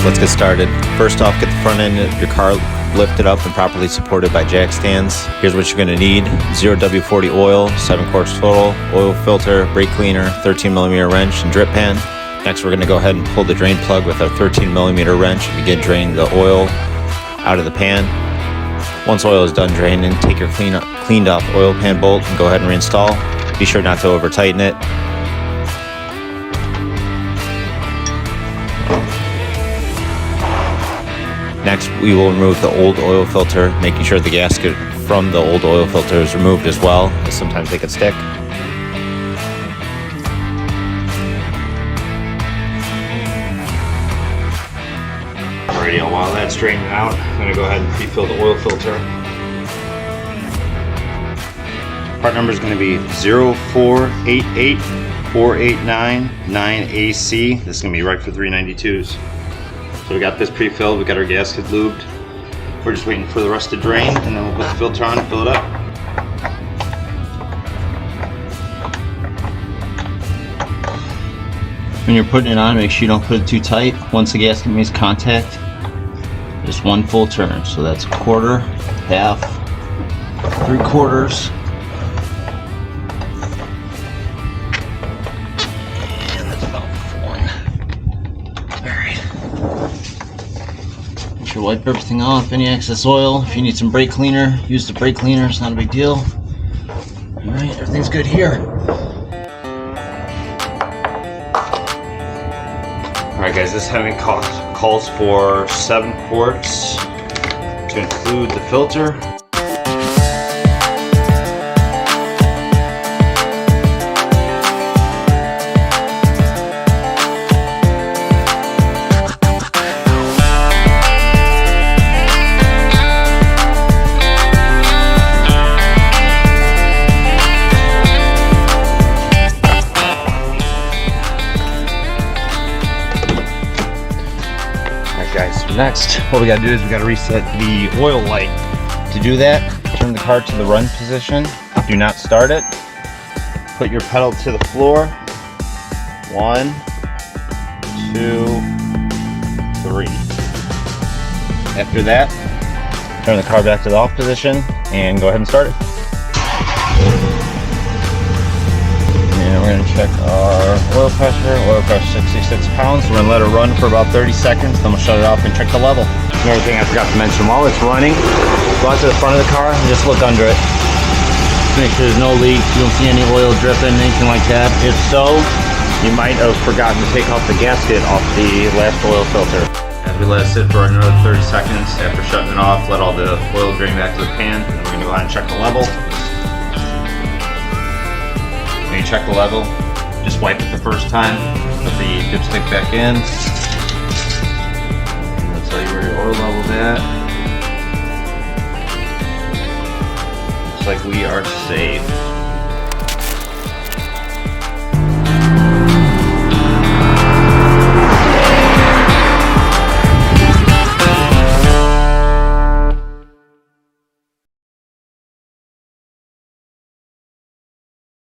let's get started. First off, get the front end of your car lifted up and properly supported by jack stands. Here's what you're going to need: 0W40 oil, 7 quarts total, oil filter, brake cleaner, 13mm wrench, and drip pan. Next, we're going to go ahead and pull the drain plug with our 13mm wrench and begin draining the oil out of the pan. Once oil is done draining, take your cleaned off oil pan bolt and go ahead and reinstall. Be sure not to over tighten it. Next, we will remove the old oil filter, making sure the gasket from the old oil filter is removed as well, as sometimes they could stick. Alrighty, while that's draining out, I'm going to go ahead and pre-fill the oil filter. Part number is going to be 0488489-9AC. This is going to be right for 392s. So we got this pre-filled, we got our gasket lubed. We're just waiting for the rest to drain, and then we'll put the filter on and fill it up. When you're putting it on, make sure you don't put it too tight. Once the gasket makes contact, just one full turn. So that's a quarter, half, 3/4. Wipe everything off, any excess oil. If you need some brake cleaner, use the brake cleaner, it's not a big deal. Alright, everything's good here. Alright guys, this HEMI calls for 7 quarts to include the filter. Guys, so next, what we gotta do is we gotta reset the oil light. To do that, turn the car to the run position. Do not start it. Put your pedal to the floor. 1, 2, 3. After that, turn the car back to the off position and go ahead and start it. And we're gonna check our oil pressure. Oil pressure 66 pounds. We're gonna let it run for about 30 seconds, then we'll shut it off and check the level. Another thing I forgot to mention, while it's running, go out to the front of the car and just look under it. Make sure there's no leak, you don't see any oil dripping, anything like that. If so, you might have forgotten to take off the gasket off the last oil filter. As we let it sit for another 30 seconds, after shutting it off, let all the oil drain back to the pan, and we're gonna go ahead and check the level. When you check the level, just wipe it the first time, put the dipstick back in, and that'll tell you where your oil level's at. Looks like we are safe.